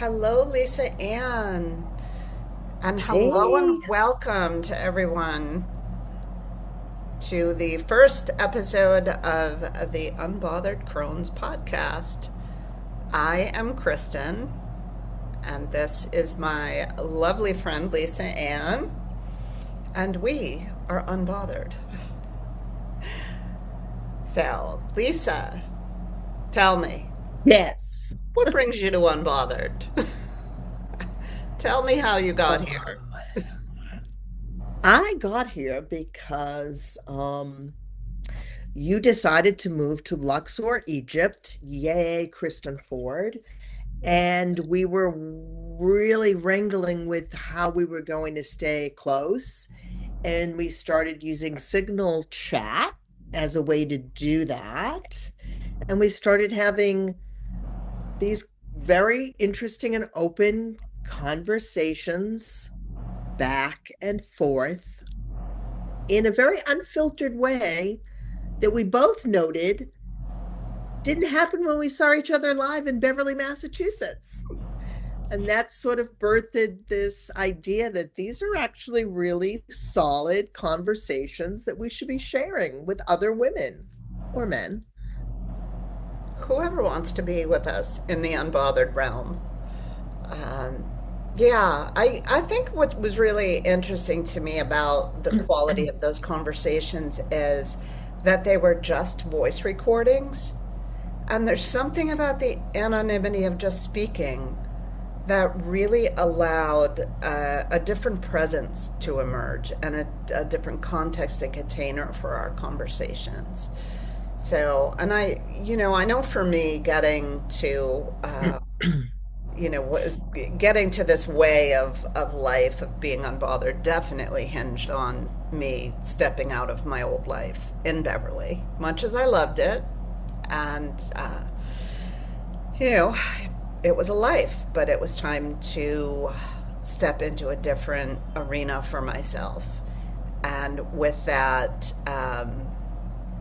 Hello, Lisa Ann, and hello Hey, and welcome to everyone to the first episode of the Unbothered Crones podcast. I am Kristen, and this is my lovely friend Lisa Ann, and we are Unbothered. So, Lisa, tell me, yes. what brings you to Unbothered? Tell me how you got here. Um, I got here because you decided to move to Luxor, Egypt. Yay, Kristen Ford. And we were really wrangling with how we were going to stay close. And we started using Signal Chat as a way to do that. And we started having these very interesting and open conversations back and forth in a very unfiltered way that we both noted didn't happen when we saw each other live in Beverly, Massachusetts. And that sort of birthed this idea that these are actually really solid conversations that we should be sharing with other women or men. Whoever wants to be with us in the unbothered realm. Um, I think what was really interesting to me about the quality of those conversations is that they were just voice recordings. And there's something about the anonymity of just speaking that really allowed a different presence to emerge and a different context and container for our conversations. So, and I know for me, getting to this way of life of being unbothered definitely hinged on me stepping out of my old life in Beverly, much as I loved it. And, you know, it was a life, but it was time to step into a different arena for myself. And with that,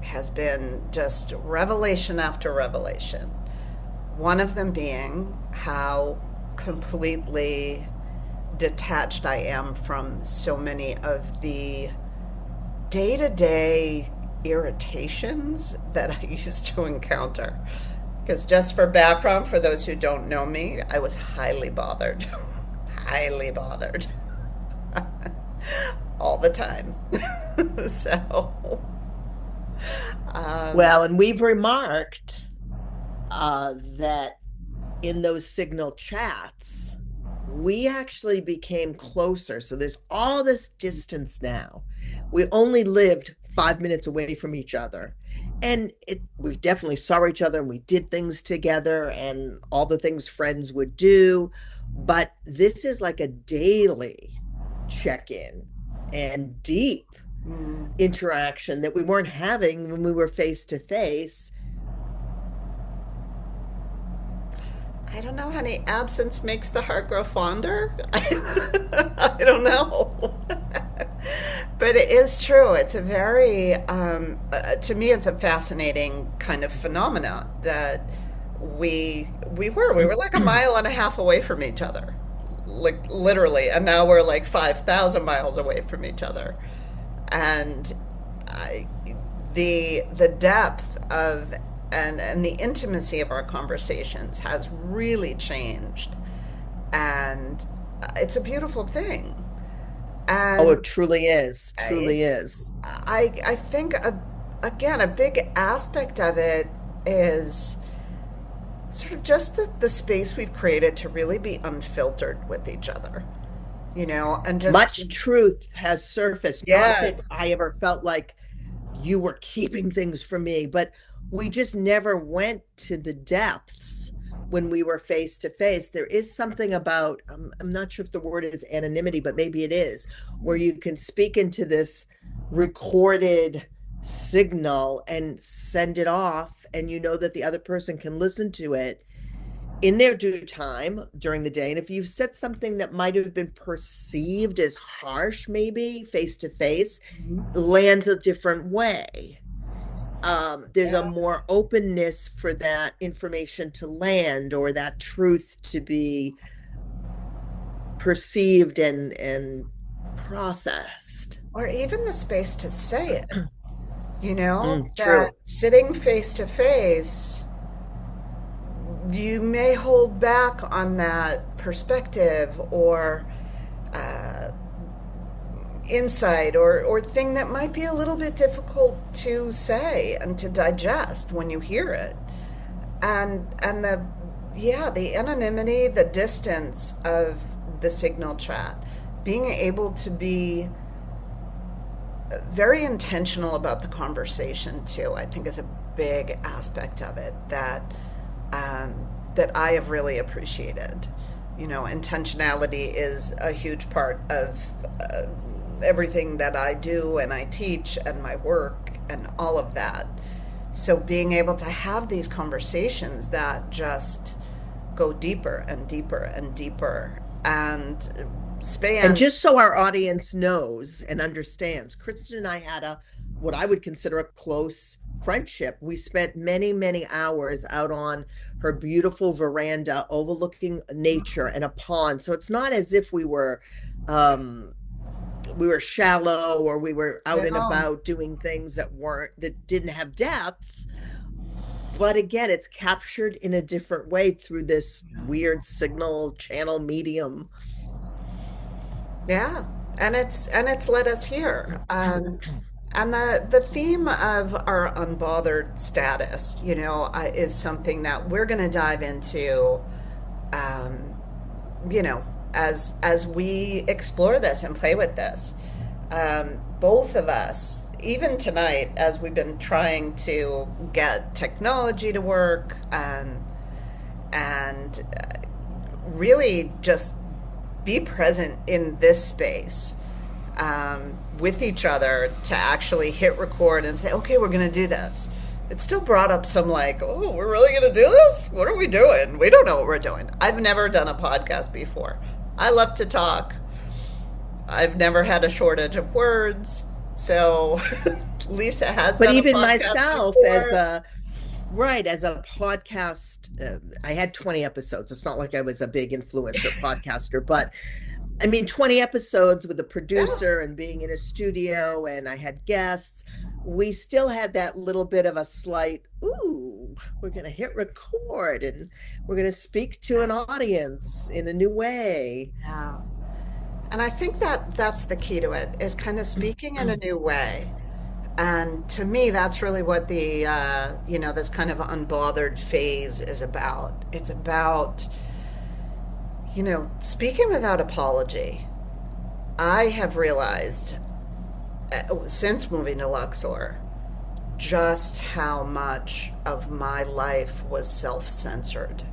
has been just revelation after revelation. One of them being how completely detached I am from so many of the day to day irritations that I used to encounter. Because just for background, for those who don't know me, I was highly bothered, highly bothered all the time. So, um, Well, and we've remarked that in those Signal chats, we actually became closer. So there's all this distance now. We only lived 5 minutes away from each other. And we definitely saw each other and we did things together and all the things friends would do. But this is like a daily check in and deep mm, interaction that we weren't having when we were face to face. I don't know, honey. Absence makes the heart grow fonder. I don't know. But it is true. It's a very, to me, it's a fascinating kind of phenomena that we were like a mile and a half away from each other, like literally, and now we're like 5,000 miles away from each other, and I, the depth of and the intimacy of our conversations has really changed, and it's a beautiful thing. Oh, And it truly is. I Truly is. I think again a big aspect of it is sort of just the space we've created to really be unfiltered with each other, and just Much truth has surfaced. Not that yes. I ever felt like you were keeping things from me, but we just never went to the depths when we were face to face. There is something about, I'm not sure if the word is anonymity, but maybe it is, where you can speak into this recorded signal and send it off, and you know that the other person can listen to it in their due time during the day. And if you've said something that might have been perceived as harsh, maybe face to face, lands a different way. there's a Yeah. more openness for that information to land or that truth to be perceived and processed. Or even the space to say it, you know, that True. sitting face to face, you may hold back on that perspective or uh, insight or thing that might be a little bit difficult to say and to digest when you hear it. And the yeah, the anonymity, the distance of the signal chat, being able to be very intentional about the conversation too, I think is a big aspect of it um, that I have really appreciated. You know, intentionality is a huge part of everything that I do and I teach and my work and all of that. So being able to have these conversations that just go deeper and deeper and deeper and And span. just so our audience knows and understands, Kristen and I had a what I would consider a close friendship. We spent many, many hours out on her beautiful veranda overlooking nature and a pond. So it's not as if um we were shallow or we were out and No, about doing things that didn't have depth. But again, it's captured in a different way through this weird signal channel medium. yeah, and it's led us here. And the theme of our unbothered status, you know, is something that we're going to dive into, um, you know, as we explore this and play with this. Both of us, even tonight, as we've been trying to get technology to work, and really just be present in this space with each other to actually hit record and say, okay, we're going to do this. It still brought up some like, oh, we're really going to do this? What are we doing? We don't know what we're doing. I've never done a podcast before. I love to talk. I've never had a shortage of words. So Lisa has But done a even podcast myself, as before. a right, as a podcast, I had 20 episodes. It's not like I was a big influencer podcaster, but I mean, 20 episodes with a Yeah. producer and being in a studio, and I had guests. We still had that little bit of a slight, ooh, we're going to hit record and we're going to speak to an audience in a new way. Yeah. And I think that that's the key to it is kind of speaking in a new way. And to me, that's really what the, you know, this kind of unbothered phase is about. It's about, you know, speaking without apology. I have realized since moving to Luxor just how much of my life was self censored.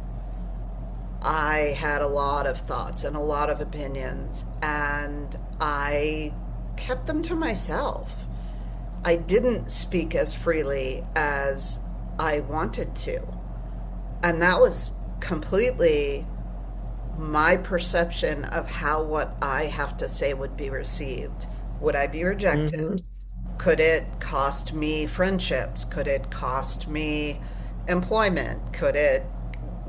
I had a lot of thoughts and a lot of opinions, and I kept them to myself. I didn't speak as freely as I wanted to. And that was completely my perception of how what I have to say would be received. Would I be rejected? Hmm. Could it cost me friendships? Could it cost me employment? Could it,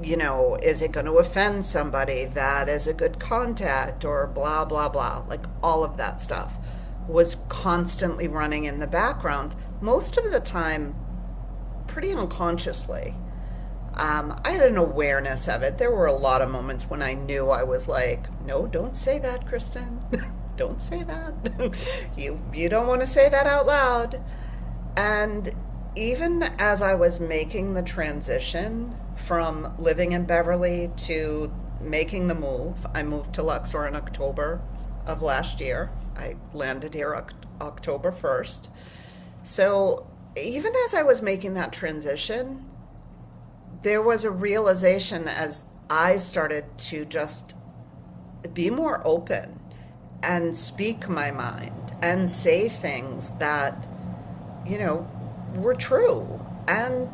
you know, is it going to offend somebody that is a good contact or blah, blah, blah? Like all of that stuff was constantly running in the background, most of the time, pretty unconsciously. I had an awareness of it. There were a lot of moments when I knew I was like, no, don't say that, Kristen. Don't say that. You don't want to say that out loud. And even as I was making the transition from living in Beverly to making the move, I moved to Luxor in October of last year. I landed here October 1st. So even as I was making that transition, there was a realization as I started to just be more open and speak my mind and say things that, you know, were true. And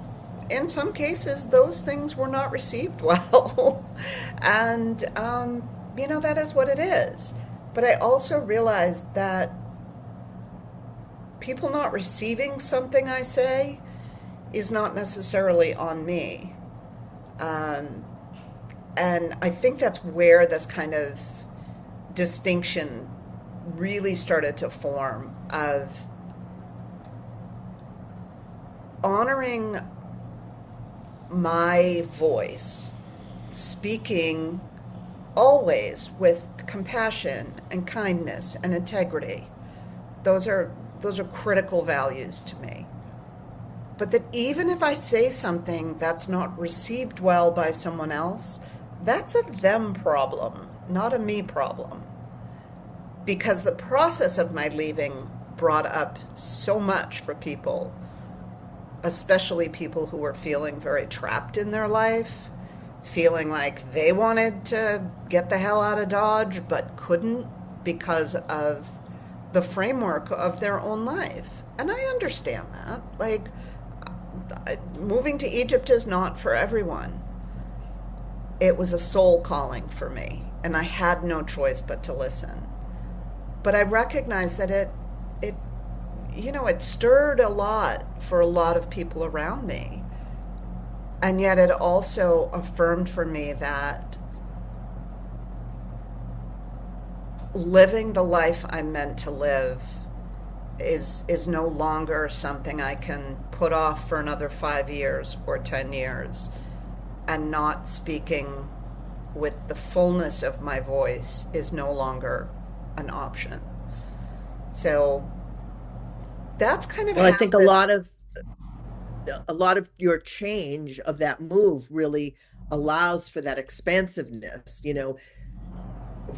in some cases, those things were not received well. And, you know, that is what it is. But I also realized that people not receiving something I say is not necessarily on me. Um, and I think that's where this kind of distinction really started to form of honoring my voice, speaking always with compassion and kindness and integrity. Those are critical values to me. But that even if I say something that's not received well by someone else, that's a them problem, not a me problem. Because the process of my leaving brought up so much for people, especially people who were feeling very trapped in their life, feeling like they wanted to get the hell out of Dodge but couldn't because of the framework of their own life. And I understand that. Like, moving to Egypt is not for everyone. It was a soul calling for me, and I had no choice but to listen. But I recognized that it stirred a lot for a lot of people around me. And yet it also affirmed for me that living the life I'm meant to live is no longer something I can put off for another 5 years or 10 years, and not speaking with the fullness of my voice is no longer an option. So that's kind of Well, I how think this. a lot of your change of that move really allows for that expansiveness.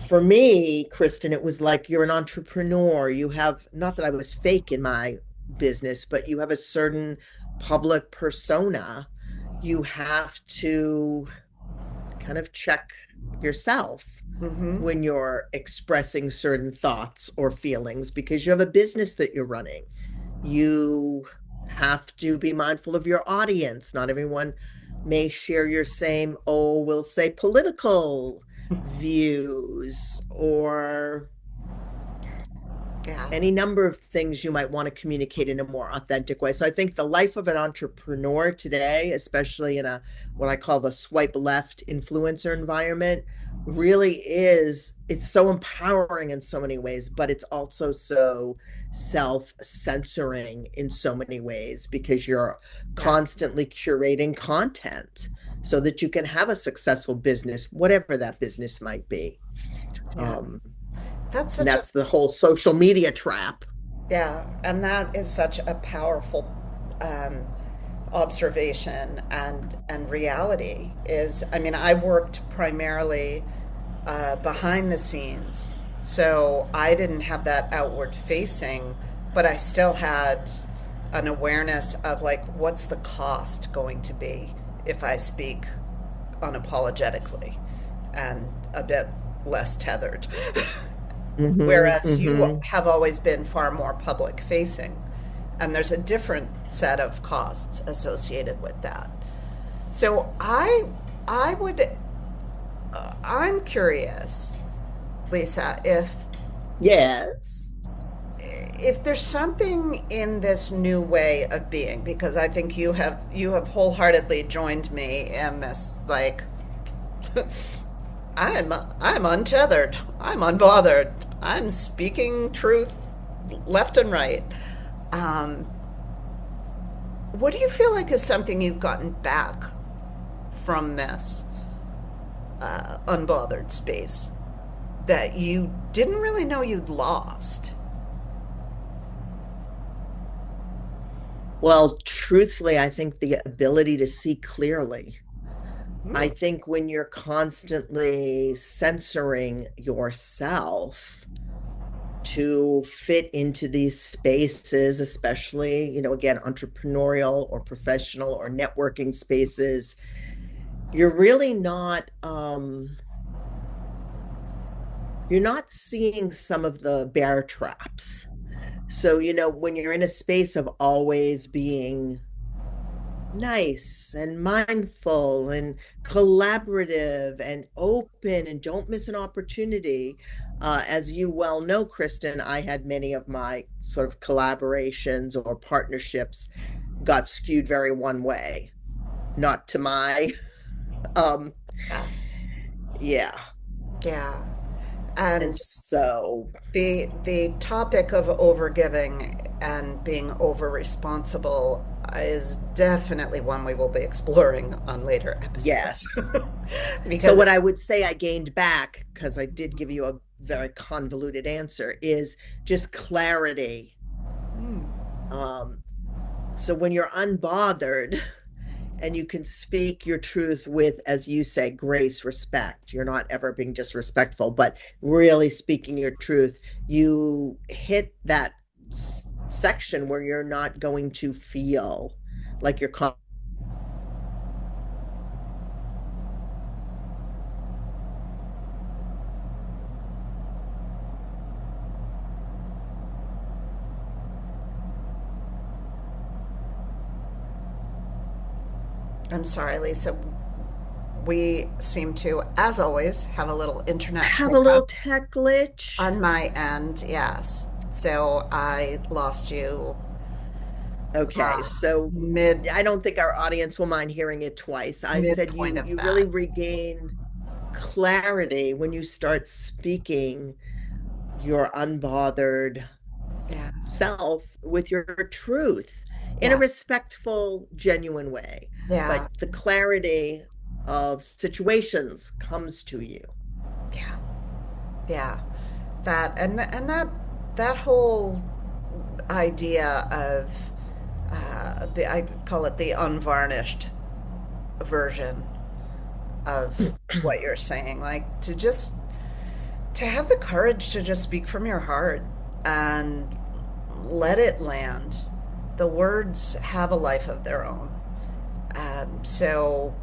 For me, Kristen, it was like you're an entrepreneur. You have, not that I was fake in my business, but you have a certain public persona. You have to kind of check yourself Mm-hmm. when you're expressing certain thoughts or feelings because you have a business that you're running. You have to be mindful of your audience. Not everyone may share your same, oh, we'll say political views or Yeah. any number of things you might want to communicate in a more authentic way. So I think the life of an entrepreneur today, especially in a what I call the swipe left influencer environment, really is it's so empowering in so many ways, but it's also so self-censoring in so many ways because you're Yes. constantly curating content so that you can have a successful business, whatever that business might be. Yeah. Um, That's and such a that's the whole social media trap. Yeah, and that is such a powerful um, observation and reality. Is I mean, I worked primarily behind the scenes, so I didn't have that outward facing, but I still had an awareness of like, what's the cost going to be if I speak unapologetically and a bit less tethered. Mm-hmm, Whereas you mm-hmm. have always been far more public facing, and there's a different set of costs associated with that. So I would I'm curious, Lisa, Yes. if there's something in this new way of being, because I think you have wholeheartedly joined me in this, like, I'm untethered. I'm unbothered. I'm speaking truth left and right. Um, what do you feel like is something you've gotten back from this unbothered space that you didn't really know you'd lost? Well, truthfully, I think the ability to see clearly. I Hmm. think when you're constantly censoring yourself to fit into these spaces, especially, again, entrepreneurial or professional or networking spaces, you're really you're not seeing some of the bear traps. So, when you're in a space of always being nice and mindful and collaborative and open and don't miss an opportunity. As you well know, Kristen, I had many of my sort of collaborations or partnerships got skewed very one way, not to my um Yeah. yeah. Yeah. And And so the topic of overgiving and being over responsible is definitely one we will be exploring on later episodes. yes. So Because what I would say I gained back, because I did give you a very convoluted answer, is just clarity. mm, Um, so when you're unbothered and you can speak your truth with, as you say, grace, respect, you're not ever being disrespectful, but really speaking your truth, you hit that section where you're not going to feel like you're I'm sorry, Lisa. We seem to, as always, have a little internet have a little hiccup tech glitch. on my end. Yes. So I lost you Okay, uh, so mid I don't think our audience will mind hearing it twice. I said midpoint you of you that. really regain clarity when you start speaking your unbothered Yeah. self with your truth in a Yeah. respectful, genuine way. Yeah. But the clarity of situations comes to you. Yeah. Yeah. And that whole idea of the I call it the unvarnished version of what you're saying, like to just to have the courage to just speak from your heart and let it land. The words have a life of their own. So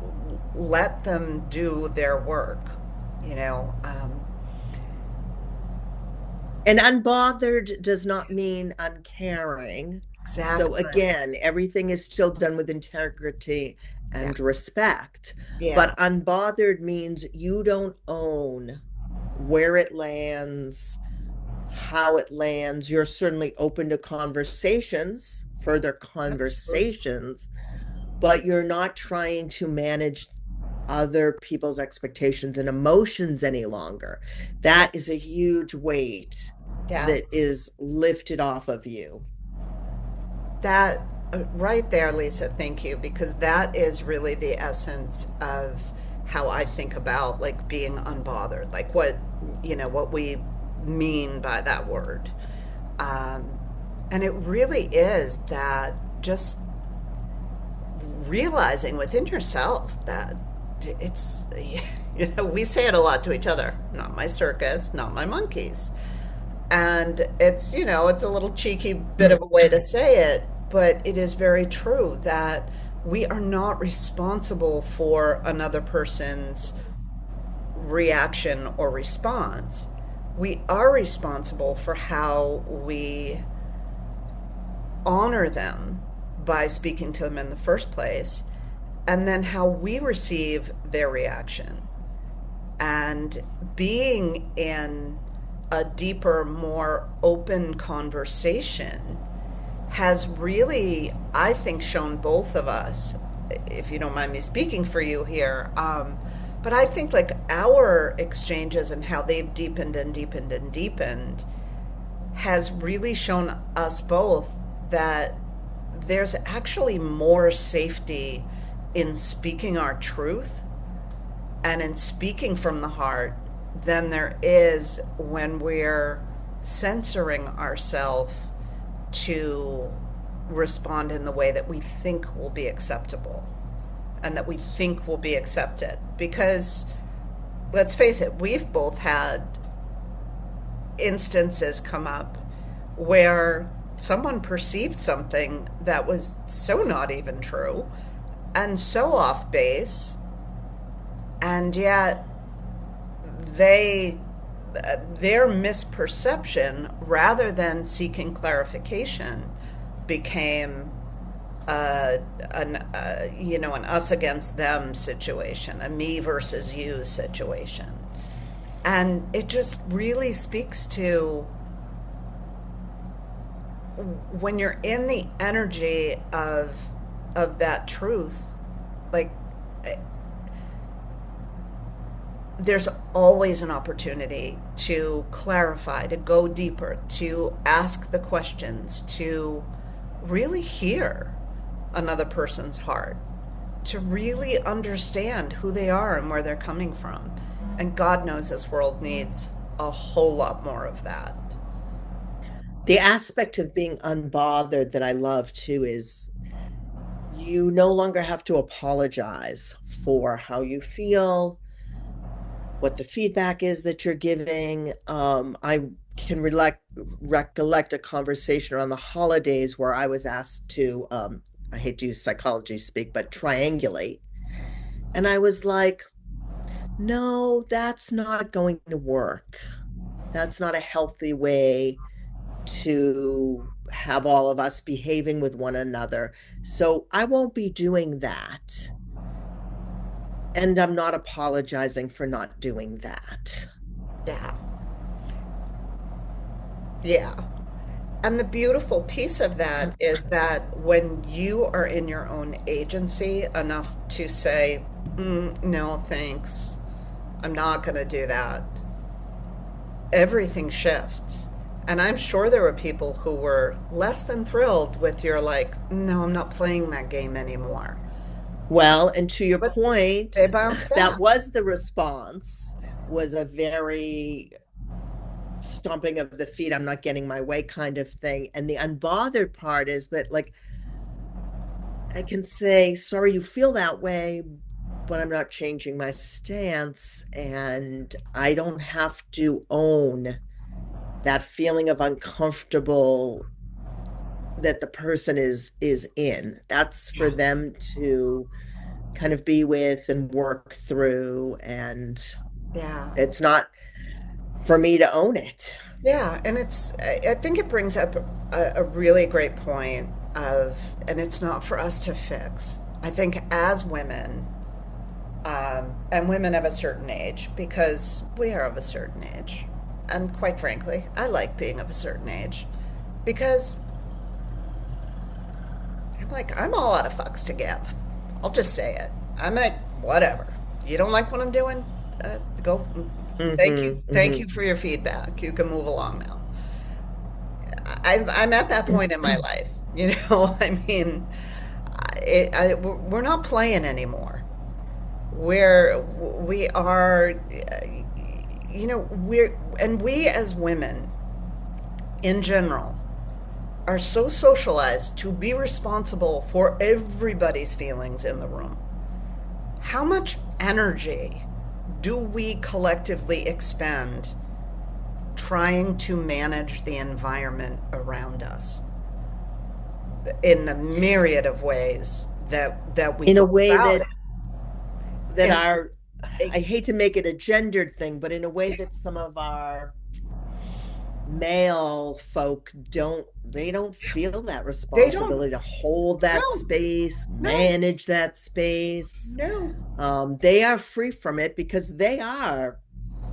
let them do their work, you know. And unbothered does not mean uncaring. So Exactly. again, everything is still done with integrity Yeah. and respect. Yeah. But unbothered means you don't own where it lands, how it lands. You're certainly open to conversations, further Absolutely. conversations, but you're not trying to manage other people's expectations and emotions any longer. That is a Yes. huge weight that Yes. is lifted off of you. That right there, Lisa, thank you, because that is really the essence of how I think about like being unbothered, like what, you know, what we mean by that word. Um, and it really is that just realizing within yourself that it's, you know, we say it a lot to each other, not my circus, not my monkeys. And it's, you know, it's a little cheeky bit of a way to say it, but it is very true that we are not responsible for another person's reaction or response. We are responsible for how we honor them by speaking to them in the first place, and then how we receive their reaction. And being in a deeper, more open conversation has really, I think, shown both of us, if you don't mind me speaking for you here, but I think like our exchanges and how they've deepened and deepened and deepened has really shown us both that there's actually more safety in speaking our truth and in speaking from the heart than there is when we're censoring ourselves to respond in the way that we think will be acceptable and that we think will be accepted. Because let's face it, we've both had instances come up where someone perceived something that was so not even true and so off base, and yet they their misperception rather than seeking clarification became you know, an us against them situation, a me versus you situation. And it just really speaks to when you're in the energy of of that truth, like there's always an opportunity to clarify, to go deeper, to ask the questions, to really hear another person's heart, to really understand who they are and where they're coming from. And God knows this world needs a whole lot more of that. The aspect of being unbothered that I love too is you no longer have to apologize for how you feel, what the feedback is that you're giving. I can recollect a conversation around the holidays where I was asked to, I hate to use psychology speak, but triangulate. And I was like, no, that's not going to work. That's not a healthy way to have all of us behaving with one another. So I won't be doing that. And I'm not apologizing for not doing that. Yeah. Yeah. And the beautiful piece of that is that when you are in your own agency enough to say, no, thanks, I'm not going to do that, everything shifts. And I'm sure there were people who were less than thrilled with your, like, no, I'm not playing that game anymore. Well, and to your But they point, bounce that back. was the response, was a very stomping of the feet, I'm not getting my way kind of thing. And the unbothered part is that, like, I can say, sorry you feel that way, but I'm not changing my stance. And I don't have to own that feeling of uncomfortable that the person is in. That's for them to kind of be with and work through. And Yeah. it's not for me to own it. Yeah, and I think it brings up a really great point of, and it's not for us to fix. I think as women, and women of a certain age, because we are of a certain age, and quite frankly, I like being of a certain age, because I'm like, I'm all out of fucks to give. I'll just say it. I'm like, whatever. You don't like what I'm doing? Go. Thank you. Thank you for your feedback. You can move along now. I'm at that point in my life. You know, I mean, we're not playing anymore. We are, you know, we as women in general are so socialized to be responsible for everybody's feelings in the room. How much energy do we collectively expend trying to manage the environment around us in the myriad of ways that we In a go way about that it? that And our, it, I hate to make it a gendered thing, but in a way that some of our male folk don't feel that they don't. responsibility to hold that No, space, no, manage that space. no. They are free from it because they are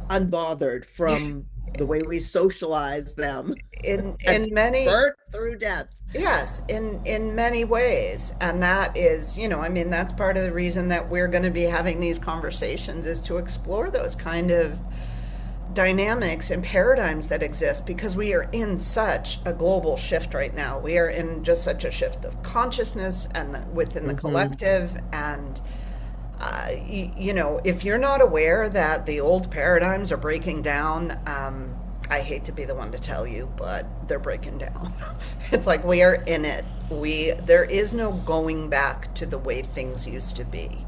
unbothered from the way we socialize them at In many, birth through death. yes, in many ways. And that is, you know, I mean, that's part of the reason that we're going to be having these conversations, is to explore those kind of dynamics and paradigms that exist, because we are in such a global shift right now. We are in just such a shift of consciousness and within the Hmm. collective. And you know, if you're not aware that the old paradigms are breaking down, I hate to be the one to tell you, but they're breaking down. It's like we are in it. There is no going back to the way things used to be.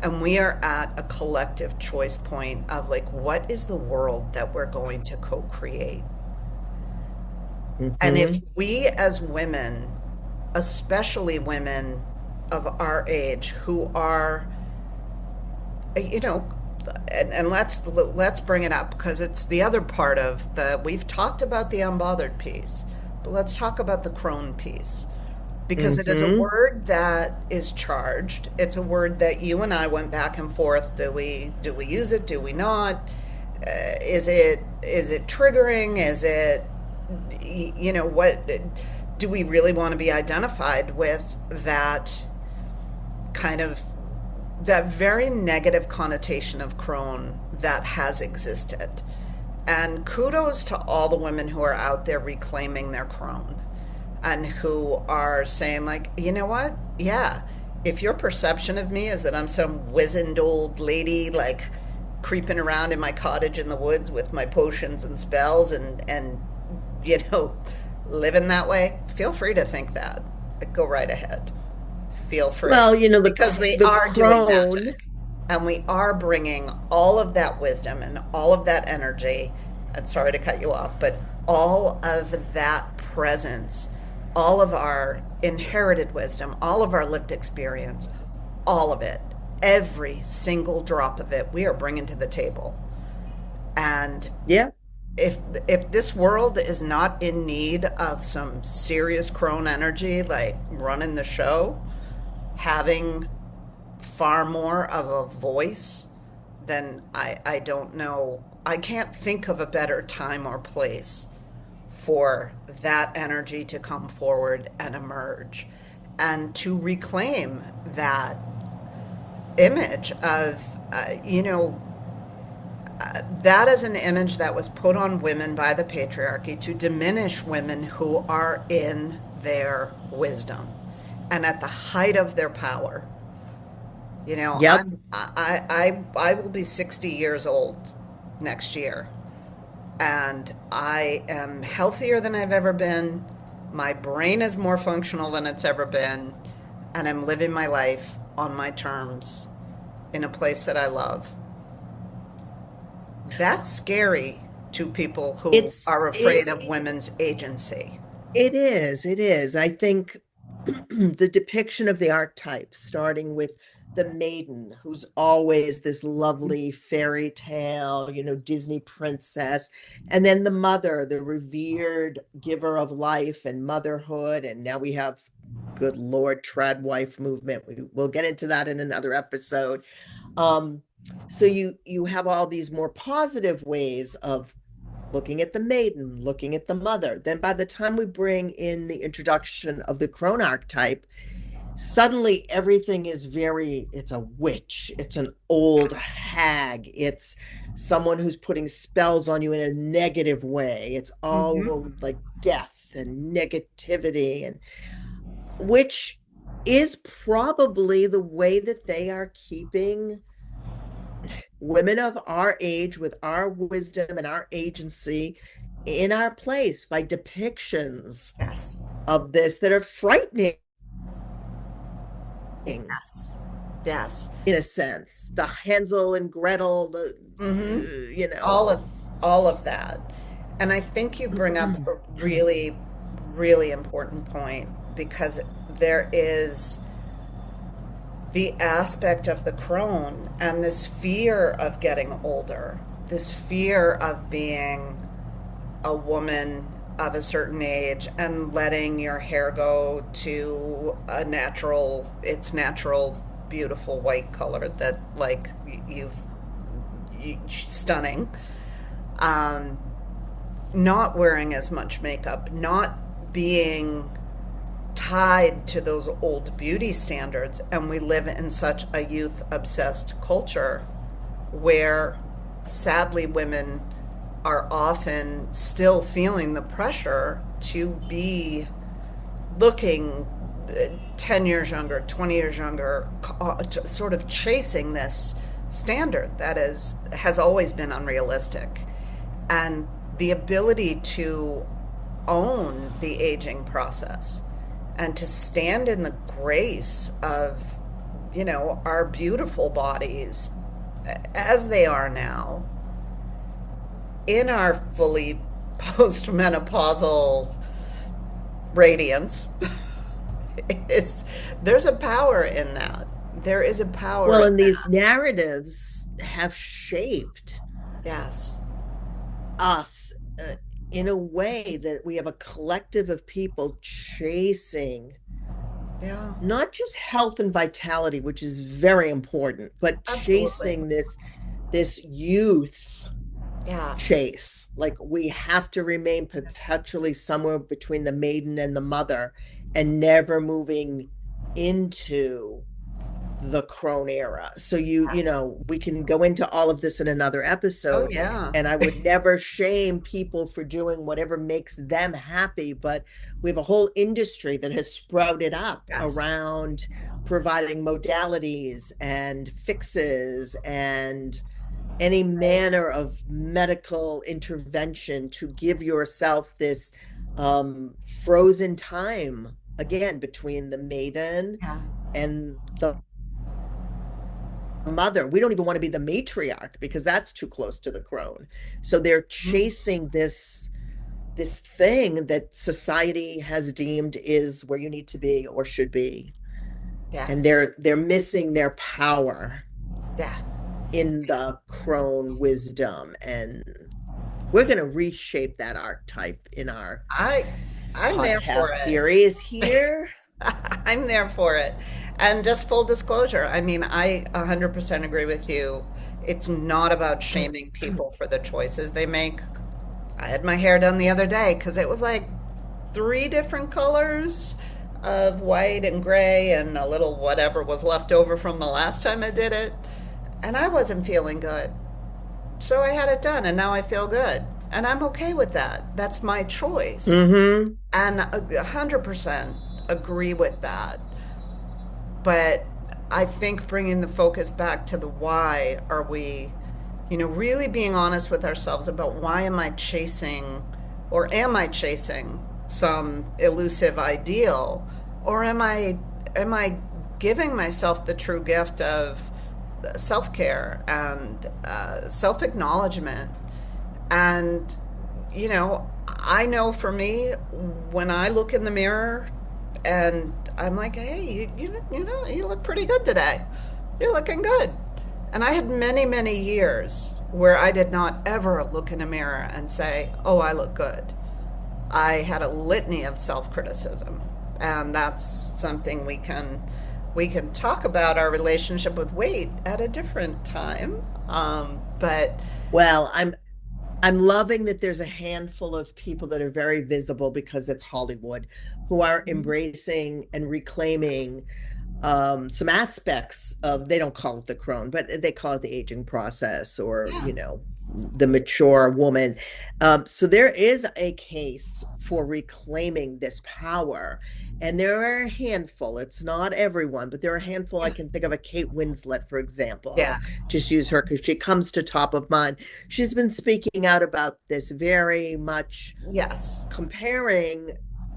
And we are at a collective choice point of, like, what is the world that we're going to co-create? And if Hmm. we as women, especially women of our age who are, you know, and let's bring it up, because it's the other part of the, we've talked about the unbothered piece, but let's talk about the crone piece, because it is a Hmm. word that is charged. It's a word that you and I went back and forth. Do we use it? Do we not? Is it triggering? Is it, you know, what do we really want to be identified with that kind of that very negative connotation of crone that has existed. And kudos to all the women who are out there reclaiming their crone and who are saying, like, you know what? Yeah, if your perception of me is that I'm some wizened old lady, like creeping around in my cottage in the woods with my potions and spells and you know, living that way, feel free to think that. Go right ahead. Feel free. Well, Because we the are doing crone. magic and we are bringing all of that wisdom and all of that energy. And sorry to cut you off, but all of that presence, all of our inherited wisdom, all of our lived experience, all of it, every single drop of it, we are bringing to the table. And Yeah. if if this world is not in need of some serious crone energy, like running the show, having far more of a voice, then I don't know. I can't think of a better time or place for that energy to come forward and emerge and to reclaim that image of, that is an image that was put on women by the patriarchy to diminish women who are in their wisdom and at the height of their power. Yep. I will be 60 years old next year, and I am healthier than I've ever been. My brain is more functional than it's ever been, and I'm living my life on my terms in a place that I love. That's scary to people who It's are afraid of it women's agency. it is. It is. I think the depiction of the archetype, starting with the maiden, who's always this lovely fairy tale, Disney princess, and then the mother, the revered giver of life and motherhood, and now we have, good Lord, trad wife movement. We'll get into that in another episode. Um, so you have all these more positive ways of looking at the maiden, looking at the mother. Then by the time we bring in the introduction of the crone archetype, suddenly everything is it's a witch, it's an old hag, it's someone who's putting spells on you in a negative way. It's all Hmm. like death and negativity, and which is probably the way that they are keeping women of our age with our wisdom and our agency in our place, by depictions Yes. of this that are frightening in Yes. Yes. a sense. The Hansel and Gretel, Hmm. uh, you all know of all of that. And I think you bring up a really, really important point, because there is the aspect of the crone and this fear of getting older, this fear of being a woman of a certain age and letting your hair go to its natural, beautiful white color that, like, stunning. Um, Not wearing as much makeup, not being tied to those old beauty standards. And we live in such a youth obsessed culture where sadly women are often still feeling the pressure to be looking 10 years younger, 20 years younger, sort of chasing this standard that has always been unrealistic. And the ability to own the aging process and to stand in the grace of, our beautiful bodies as they are now, in our fully postmenopausal radiance, is there's a power in that. There is a power well, in and these that. narratives have shaped Yes. us in a way that we have a collective of people chasing Yeah. not just health and vitality, which is very important, but Absolutely. chasing this youth Yeah. chase. Like, we have to remain perpetually somewhere between the maiden and the mother, and never moving into the crone era. So we can go into all of this in another Oh, episode, yeah. and I would never shame people for doing whatever makes them happy, but we have a whole industry that has sprouted up Yes. around providing modalities and fixes and any Right. manner of medical intervention to give yourself this frozen time again between the maiden Yeah. and the mother. We don't even want to be the matriarch because that's too close to the crone. So they're Mhm. chasing this thing that society has deemed is where you need to be or should be. Yeah. And they're missing their power Yeah. in the crone wisdom. And we're going to reshape that archetype in our I I'm there podcast for it. series here. I'm there for it. And just full disclosure, I mean, I 100% agree with you. It's not about shaming people for the choices they make. I had my hair done the other day because it was like three different colors of white and gray and a little whatever was left over from the last time I did it. And I wasn't feeling good. So I had it done and now I feel good. And I'm okay with that. That's my choice. Mm-hmm. And 100% agree with that. But I think bringing the focus back to the why are we, really being honest with ourselves about why am I chasing or am I chasing some elusive ideal or am I giving myself the true gift of self-care and self-acknowledgement and I know for me when I look in the mirror and I'm like, hey, you look pretty good today. You're looking good. And I had many, many years where I did not ever look in a mirror and say, oh, I look good. I had a litany of self-criticism. And that's something we can talk about our relationship with weight at a different time. But Well, I'm loving that there's a handful of people that are very visible because it's Hollywood who are embracing and reclaiming some aspects of, they don't call it the crone, but they call it the aging process or, yeah, the mature woman. So there is a case for reclaiming this power. And there are a handful, it's not everyone, but there are a handful. I yeah, can think of a Kate Winslet, for example. yeah, I'll just use her because she comes to top of mind. She's been speaking out about this very much, yes, comparing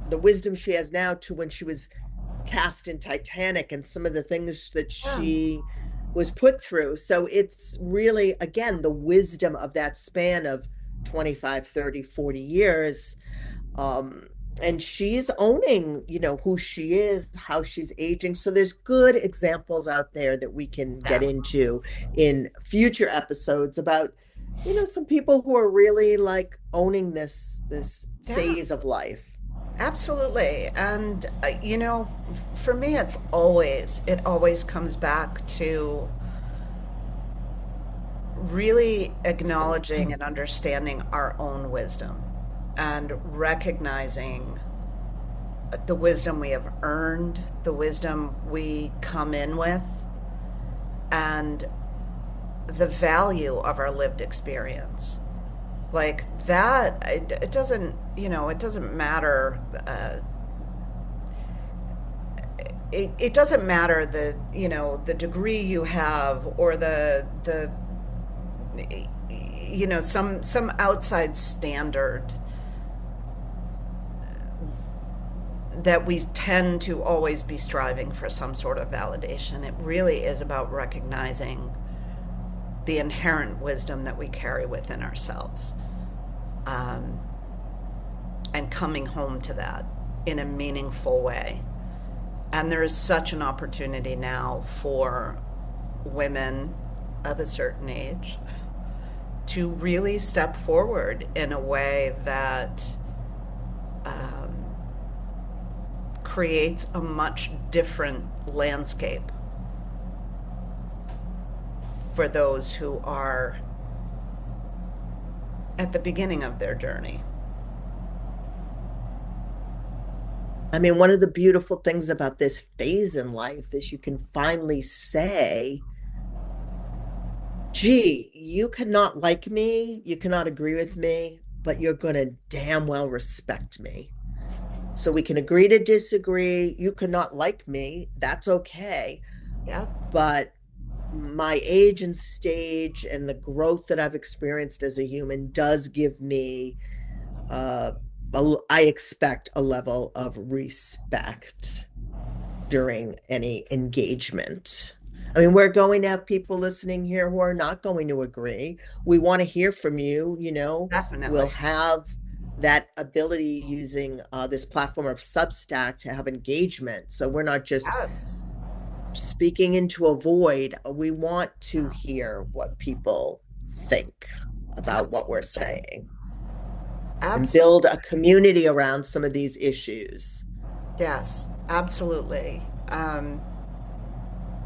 the wisdom she has now to when she was cast in Titanic and some of the things that yeah, she was put through. So it's really, again, the wisdom of that span of 25, 30, 40 years. Um, and she's owning, who she is, how she's aging. So there's good examples out there that we can get yeah, into in future episodes about, some people who are really like owning this yeah. phase of life. Absolutely. And, for me, it always comes back to really acknowledging and understanding our own wisdom and recognizing the wisdom we have earned, the wisdom we come in with, and the value of our lived experience. Like that, it doesn't, it doesn't matter. It doesn't matter the degree you have or the some outside standard that we tend to always be striving for some sort of validation. It really is about recognizing the inherent wisdom that we carry within ourselves, um, and coming home to that in a meaningful way. And there is such an opportunity now for women of a certain age to really step forward in a way that creates a much different landscape for those who are at the beginning of their journey. I mean, one of the beautiful things about this phase in life is you can finally say, gee, you cannot like me, you cannot agree with me, but you're going to damn well respect me. So we can agree to disagree. You cannot like me. That's okay. Yeah, But my age and stage and the growth that I've experienced as a human does give me, uh, I expect a level of respect during any engagement. I mean, we're going to have people listening here who are not going to agree. We want to hear from you. We'll definitely. have that ability using this platform of Substack to have engagement. So we're not just Yes, speaking into a void. We want to hear what people think about what we're absolutely. saying and build a Absolutely. community around some of these issues. Yes, absolutely.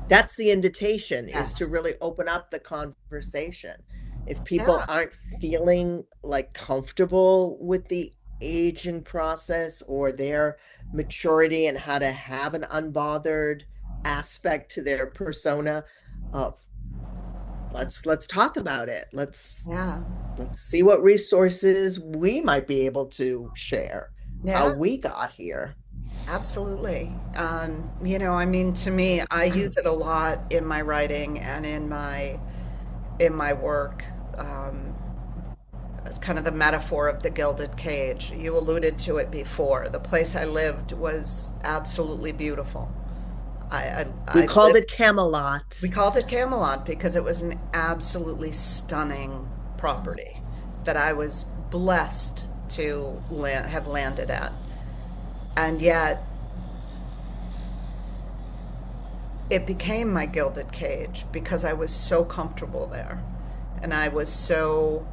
That's the invitation, is to Yes. really open up the conversation. If people Yeah. aren't feeling like comfortable with the aging process or their maturity and how to have an unbothered aspect to their persona, uh, let's talk about it. Yeah. Let's see what resources we might be able to share, how Yeah. we got here. Absolutely. I mean, to me, I use it a lot in my writing and in my work. Um, as kind of the metaphor of the gilded cage. You alluded to it before. The place I lived was absolutely beautiful. We I called lived. it We Camelot. called it Camelot because it was an absolutely stunning property that I was blessed to have landed at. And yet, it became my gilded cage because I was so comfortable there. And I was so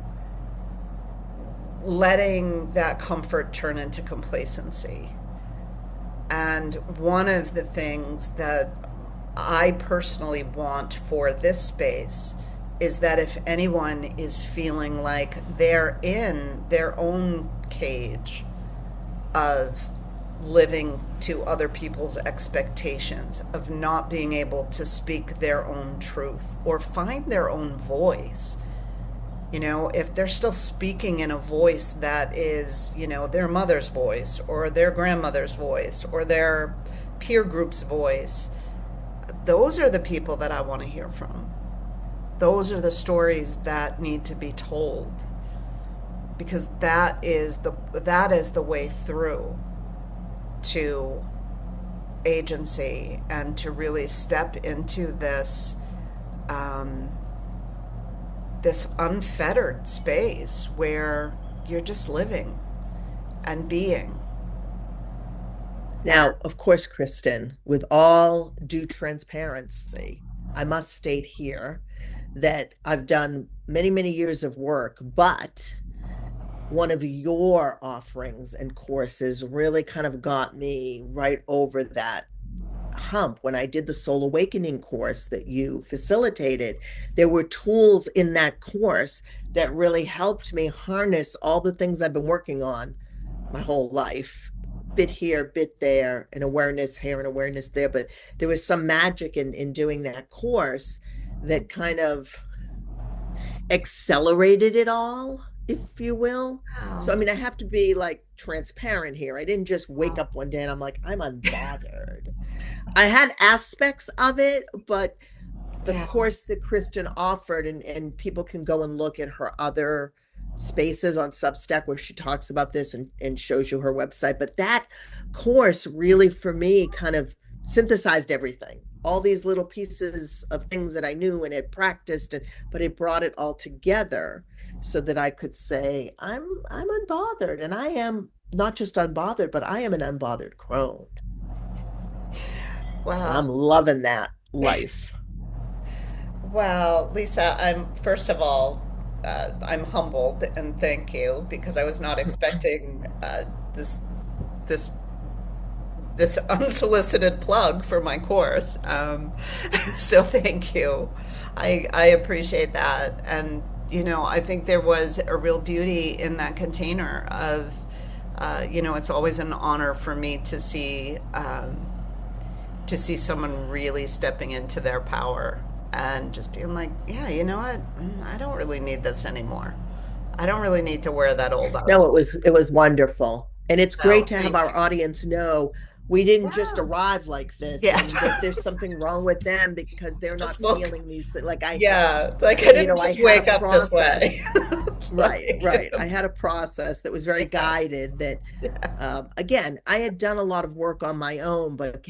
letting that comfort turn into complacency. And one of the things that I personally want for this space is that if anyone is feeling like they're in their own cage of living to other people's expectations, of not being able to speak their own truth or find their own voice, if they're still speaking in a voice that is, their mother's voice or their grandmother's voice or their peer group's voice, those are the people that I want to hear from. Those are the stories that need to be told because that is the way through to agency and to really step into um, this unfettered space where you're just living and being. And Now, of course, Kristen, with all due transparency, I must state here that I've done many, many years of work, but one of your offerings and courses really kind of got me right over that hump. When I did the Soul Awakening course that you facilitated, there were tools in that course that really helped me harness all the things I've been working on my whole life. Bit here, bit there, an awareness here, and awareness there. But there was some magic in doing that course that kind of accelerated it all, if you will. So, I wow, mean, I have to be like transparent here. I didn't just wake wow. up one day and I'm like, I'm unbothered. I had aspects of it, but the Yeah, course that Kristen offered, and people can go and look at her other spaces on Substack where she talks about this and shows you her website. But that course really, for me, kind of synthesized everything. All these little pieces of things that I knew and had practiced, but it brought it all together so that I could say, I'm unbothered. And I am not just unbothered, but I am an unbothered crone. And wow. I'm loving that life. Well, Lisa, I'm first of all, I'm humbled and thank you because I was not expecting this this unsolicited plug for my course. So thank you. I appreciate that, and I think there was a real beauty in that container it's always an honor for me to see someone really stepping into their power and just being like, yeah, you know what? I don't really need this anymore. I don't really need to wear that old No, outfit. it was wonderful. And it's So great to have thank our you. audience know we didn't just Yeah. arrive like this Yeah. and that there's something wrong with them because they're Just not woke. feeling these like Yeah. Like I didn't I just had a wake up this way. process. Right, Like, right. I had a process that was very yeah. guided that Yeah. again, I had done a lot of work on my own, but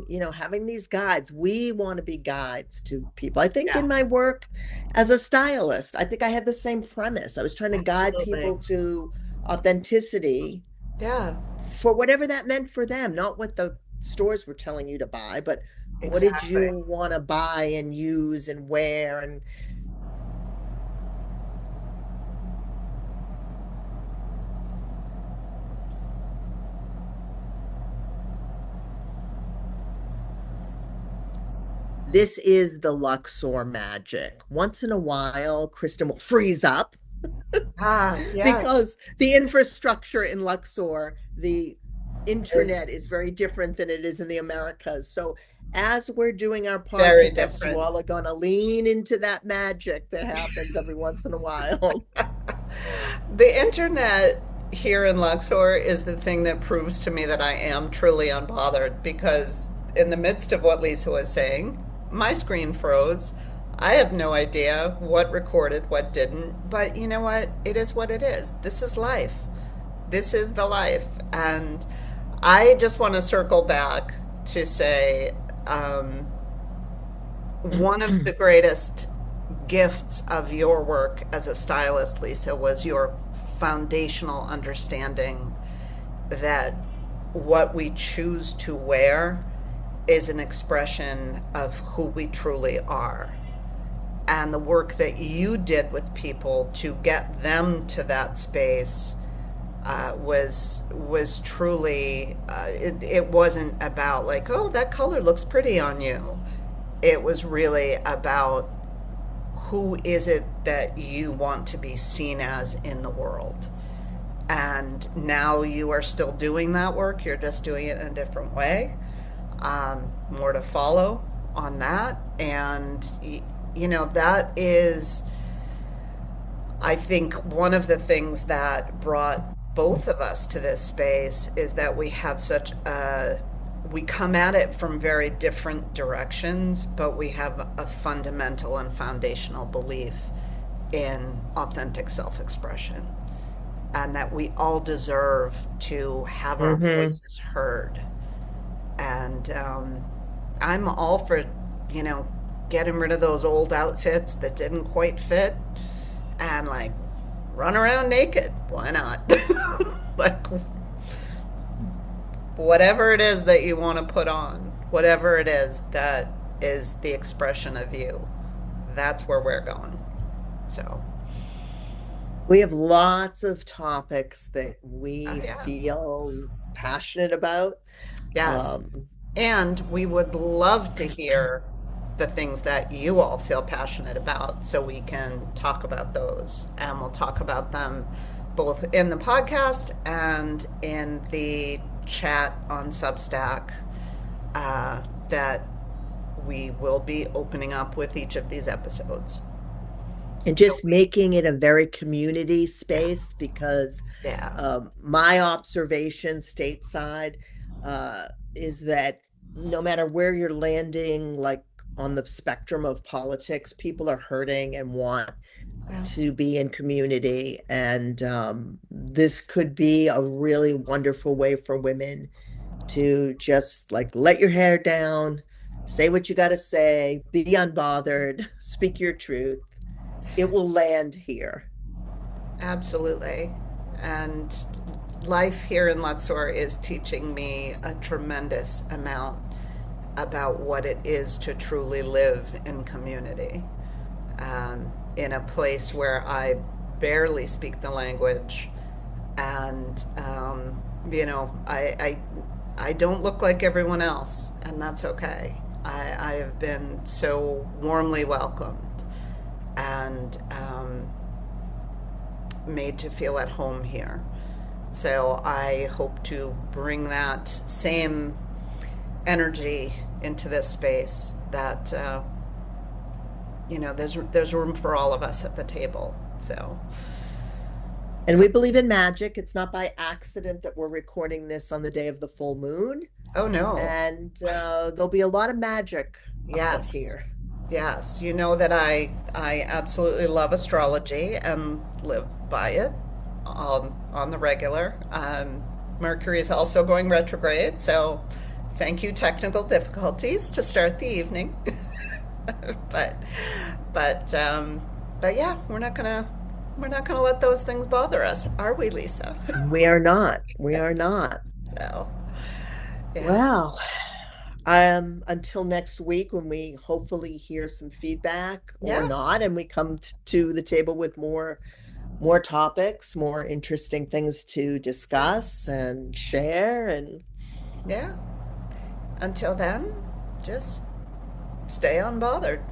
Yeah. having these guides, we want to be guides to people. I think in my Yes. work as a stylist, I think I had the same premise. I was trying to guide Absolutely. people to authenticity Yeah. for whatever that meant for them, not what the stores were telling you to buy, but what did you Exactly. want to buy and use and wear and this is the Luxor magic. Once in a while, Kristen will freeze up Ah, yes. because the infrastructure in Luxor, the internet Is is very different than it is in the Americas. So as we're doing our very podcast, you different. all are going to lean into that magic that happens every once in a while. The internet here in Luxor is the thing that proves to me that I am truly unbothered because, in the midst of what Lisa was saying, my screen froze. I have no idea what recorded, what didn't, but you know what? It is what it is. This is life. This is the life. And I just want to circle back to say one of the greatest gifts of your work as a stylist, Lisa, was your foundational understanding that what we choose to wear is an expression of who we truly are. And the work that you did with people to get them to that space was truly it wasn't about like, oh, that color looks pretty on you. It was really about who is it that you want to be seen as in the world. And now you are still doing that work. You're just doing it in a different way. More to follow on that. And, that is, I think, one of the things that brought both of us to this space is that we have we come at it from very different directions, but we have a fundamental and foundational belief in authentic self expression and that we all deserve to have our Hmm. voices heard. And I'm all for, you know, getting rid of those old outfits that didn't quite fit and like run around naked. Why not? Like, whatever it is that you want to put on, whatever it is that is the expression of you, that's where we're going. So, We have lots of topics that we yeah. feel passionate about. Yes. Um, And we would love to hear the things that you all feel passionate about so we can talk about those. And we'll talk about them both in the podcast and in the chat on Substack that we will be opening up with each of these episodes. and So, just making it a very community yeah, space because yeah, my observation stateside uh, is that no matter where you're landing, like on the spectrum of politics, people are hurting and want yeah, to be in community. And this could be a really wonderful way for women to just like let your hair down, say what you got to say, be unbothered, speak your truth. It will land here. absolutely. And life here in Luxor is teaching me a tremendous amount about what it is to truly live in community, in a place where I barely speak the language, and I don't look like everyone else, and that's okay. I have been so warmly welcomed and made to feel at home here. So I hope to bring that same energy into this space that there's room for all of us at the table. So, And we believe in magic. It's not by accident that we're recording this on the day of the full moon. oh no, And there'll be a lot of magic afoot yes, here. yes, you know that I absolutely love astrology and live by it on the regular. Mercury is also going retrograde, so thank you technical difficulties to start the evening. but but um, but yeah, we're not gonna let those things bother us, are we, Lisa? We are not. We are not. So yeah, Well, until next week when we hopefully hear some feedback or yes, not, and we come to the table with more topics, more interesting things to discuss and share. And yeah. Until then, just stay unbothered.